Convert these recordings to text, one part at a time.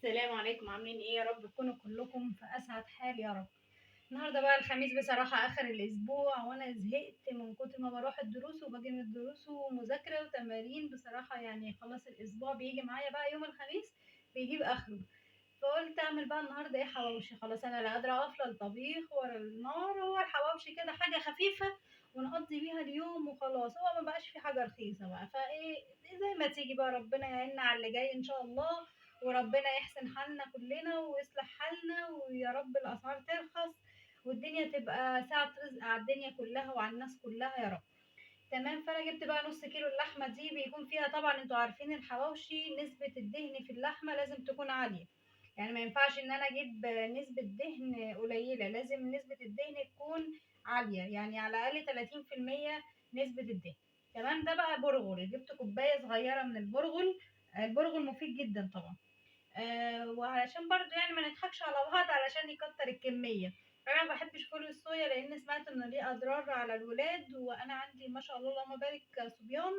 السلام عليكم، عاملين ايه؟ يا رب تكونوا كلكم في اسعد حال يا رب. النهارده بقى الخميس، بصراحه اخر الاسبوع وانا زهقت من كتر ما بروح الدروس وباجي من الدروس ومذاكره وتمارين. بصراحه يعني خلاص الاسبوع بيجي معايا بقى يوم الخميس بيجيب اخره. فقلت اعمل بقى النهارده ايه؟ حواوشي. خلاص انا لا قادره اقف لا الطبيخ ورا النار، هو الحواوشي كده حاجه خفيفه ونقضي بيها اليوم وخلاص. هو ما بقاش في حاجه رخيصه بقى، فايه زي ما تيجي بقى، ربنا يعيننا على اللي جاي ان شاء الله، وربنا يحسن حالنا كلنا ويصلح حالنا، ويا رب الاسعار ترخص والدنيا تبقى ساعة رزق على الدنيا كلها وعلى الناس كلها يا رب. تمام. فانا جبت بقى نص كيلو اللحمه دي، بيكون فيها طبعا انتوا عارفين الحواوشي نسبه الدهن في اللحمه لازم تكون عاليه. يعني ما ينفعش ان انا اجيب نسبه دهن قليله، لازم نسبه الدهن تكون عاليه، يعني على الاقل 30% نسبه الدهن. تمام. ده بقى برغل، جبت كوبايه صغيره من البرغل. البرغل مفيد جدا طبعا. وعلشان برضو يعني ما نضحكش على بعض، علشان يكتر الكمية. انا ما بحبش فول الصويا لان سمعت ان ليه اضرار على الولاد، وانا عندي ما شاء الله اللهم بارك صبيان،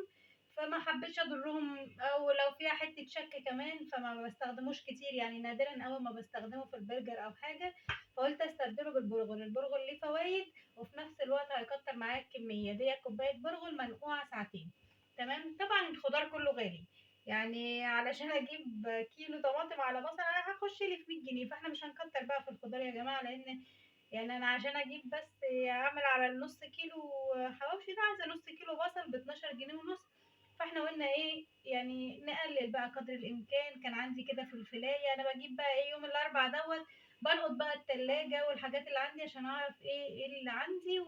فما حبيتش اضرهم، او لو فيها حته شك كمان فما بستخدموش كتير، يعني نادرا اول ما بستخدمه في البرجر او حاجه. فقلت استبدله بالبرغل. البرغل ليه فوائد وفي نفس الوقت هيكتر معايا الكميه دي. كوبايه برغل منقوعه ساعتين. تمام. طبعا الخضار كله غالي، يعني علشان اجيب كيلو طماطم على بصل انا هخش لي في 100 جنيه، فاحنا مش هنكتر بقى في الخضار يا جماعه، لان يعني انا عشان اجيب بس اعمل على النص كيلو حواوشي ده عايزه نص كيلو بصل ب 12 جنيه ونص. فاحنا قلنا ايه يعني نقلل بقى قدر الامكان. كان عندي كده فلفلايه، انا بجيب بقى ايه يوم الاربع دوت بنقط بقى التلاجة والحاجات اللي عندي عشان اعرف ايه اللي عندي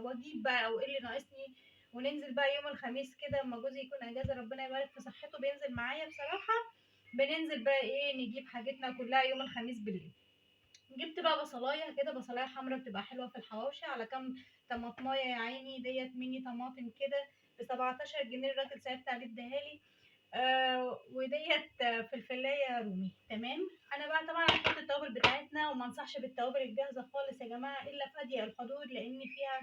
واجيب بقى او ايه اللي ناقصني. وننزل بقى يوم الخميس كده اما جوزي يكون اجازه، ربنا يبارك في صحته، بينزل معايا بصراحه. بننزل بقى ايه نجيب حاجتنا كلها يوم الخميس بالليل. جبت بقى بصلايه كده، بصلايه حمرا بتبقى حلوه في الحواوشي، على كام طماطمايه يا عيني ديت ميني طماطم كده ب 17 جنيه، الراجل ساعتها عليه اداهالي. وديت فلفلايه رومي. تمام. انا بقى طبعا هنحط التوابل بتاعتنا، وما انصحش بالتوابل الجاهزه خالص يا جماعه الا في اضيق الحدود، لان فيها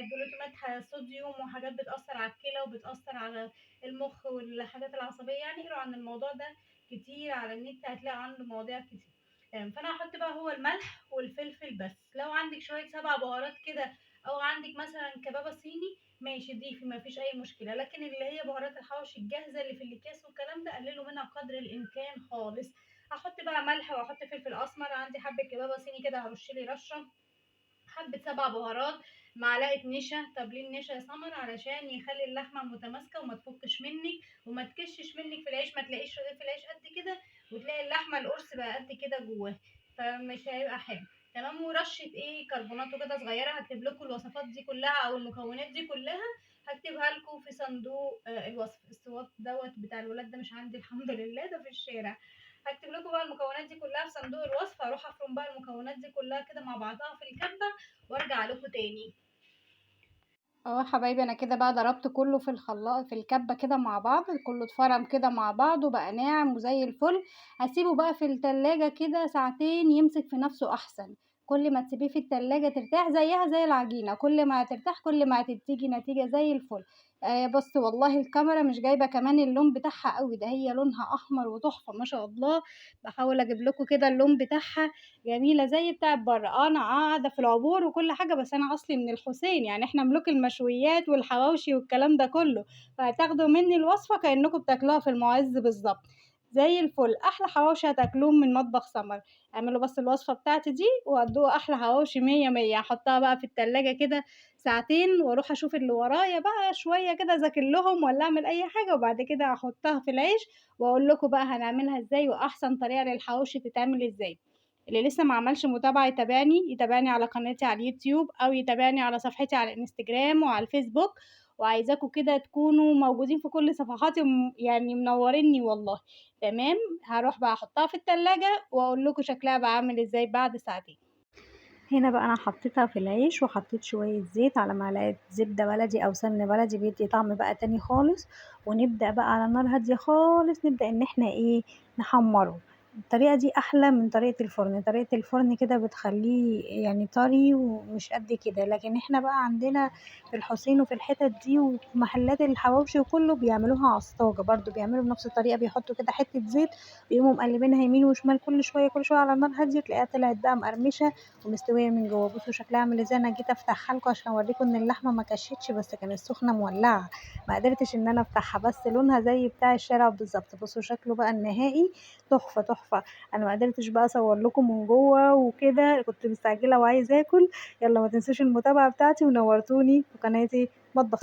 جلوتامات صوديوم وحاجات بتاثر على الكلى وبتاثر على المخ والحاجات العصبيه. يعني اقروا عن الموضوع ده كتير على النت، هتلاقي عنه مواضيع كتير. تمام. فانا هحط بقى هو الملح والفلفل بس. لو عندك شويه سبع بهارات كده، او عندك مثلا كبابه صيني، ماشي ضيفي ما فيش اي مشكله، لكن اللي هي بهارات الحوشي الجاهزه اللي في الاكياس والكلام ده قللوا منها قدر الامكان خالص. هحط بقى ملح واحط فلفل اسمر، عندي حبه كبابه صيني كده هرش لي رشه، حبه سبع بهارات، معلقه نشا. طب ليه النشا يا سمر؟ علشان يخلي اللحمه متماسكه وما تفكش منك وما تكشش منك في العيش، ما تلاقيش رغيف العيش قد كده وتلاقي اللحمه القرص بقى قد كده جواه، فمش هيبقى حلو. تمام. ورشه ايه كربوناتو كده صغيره. هكتب لكم الوصفات دي كلها او المكونات دي كلها، هكتبها لكم في صندوق الوصف. الصوت دوت بتاع الولاد ده مش عندي الحمد لله، ده في الشارع. هكتب لكم بقى المكونات دي كلها في صندوق الوصف. هروح افرم بقى المكونات دي كلها كده مع بعضها في الكبه وارجع لكم تاني. حبايبي، انا كده بقى ضربت كله في الخلاط في الكبه كده مع بعض، كله اتفرم كده مع بعض وبقى ناعم وزي الفل. هسيبه بقى في التلاجة كده ساعتين يمسك في نفسه احسن. كل ما تسيبيه في التلاجة ترتاح زيها زي العجينة، كل ما ترتاح كل ما هتديكي نتيجة زي الفل. بص والله الكاميرا مش جايبة كمان اللون بتاعها قوي ده، هي لونها احمر وتحفة ما شاء الله. بحاول اجيب لكم كده اللون بتاعها، جميلة زي بتاعة برّه. أنا قاعدة في العبور وكل حاجة، بس أنا أصلي من الحُسين، يعني إحنا ملوك المشويات والحواوشي والكلام ده كلّه، فهتاخدوا منّي الوصفة كإنّكم بتاكلوها في المُعز بالضبط، زي الفل. أحلى حواوشي هتاكلوه من مطبخ سمر. اعملوا بس الوصفة بتاعتي دي وهتدوقوا أحلى حواوشي مِيّة، مِيّة. هاحطها بقى في التلاجة كده ساعتين وأروح أشوف اللي ورايا بقى شوية كده أذاكر لهم والّا أعمل أي حاجة، وبعد كده هاحطها في العيش وأقول لكم بقى هنعملها إزاي وأحسن طريقة للحواوشي تتعمل إزاي. اللي لسه ما عملش متابعة يتابعني على قناتي على اليوتيوب، أو يتابعني على صفحتي على الإنستجرام وعلى الفيسبوك. وعايزاكم كده تكونوا موجودين في كل صفحاتي يعني منوريني والله. تمام. هاروح بقى أحطها في التلاجة وأقول لكم شكلها بقى عامل إزاي بعد ساعتين. هنا بقى أنا حطيتها في العيش وحطيت شوية زيت على معلقة زبدة بلدي أو سمن بلدي، بيدي طعم بقى تاني خالص. ونبدأ بقى على نار هادية خالص، نبدأ إن احنا نحمره. الطريقة دي أحلى من طريقة الفرن. طريقة الفرن كده بتخليه يعني طري ومش قد كده، لكن احنا بقى عندنا في الحسين وفي الحتت دي وفي محلات الحواوشي وكله بيعملوها على الصاجة برضو، بيعملوا بنفس الطريقة، بيحطوا كده حتة زيت ويقوموا مقلبينها يمين وشمال كل شوية كل شوية على نار هادية، تلاقيها طلعت بقى مقرمشة ومستوية من جوه. بصوا شكلها عامل ازاي. انا جيت افتحها لكم عشان اوريكم ان اللحمة ما كشتش، بس كانت سخنة مولعة ما قدرتش ان انا افتحها، بس لونها زي بتاع الشارع بالظبط. بصوا شكله بقى النهائي تحفة تحفة. انا ما قدرتش بقى اصور لكم من جوه وكده، كنت مستعجلة وعايزة اكل. يلا ما تنسوش المتابعة بتاعتي ونورتوني في قناتي مطبخ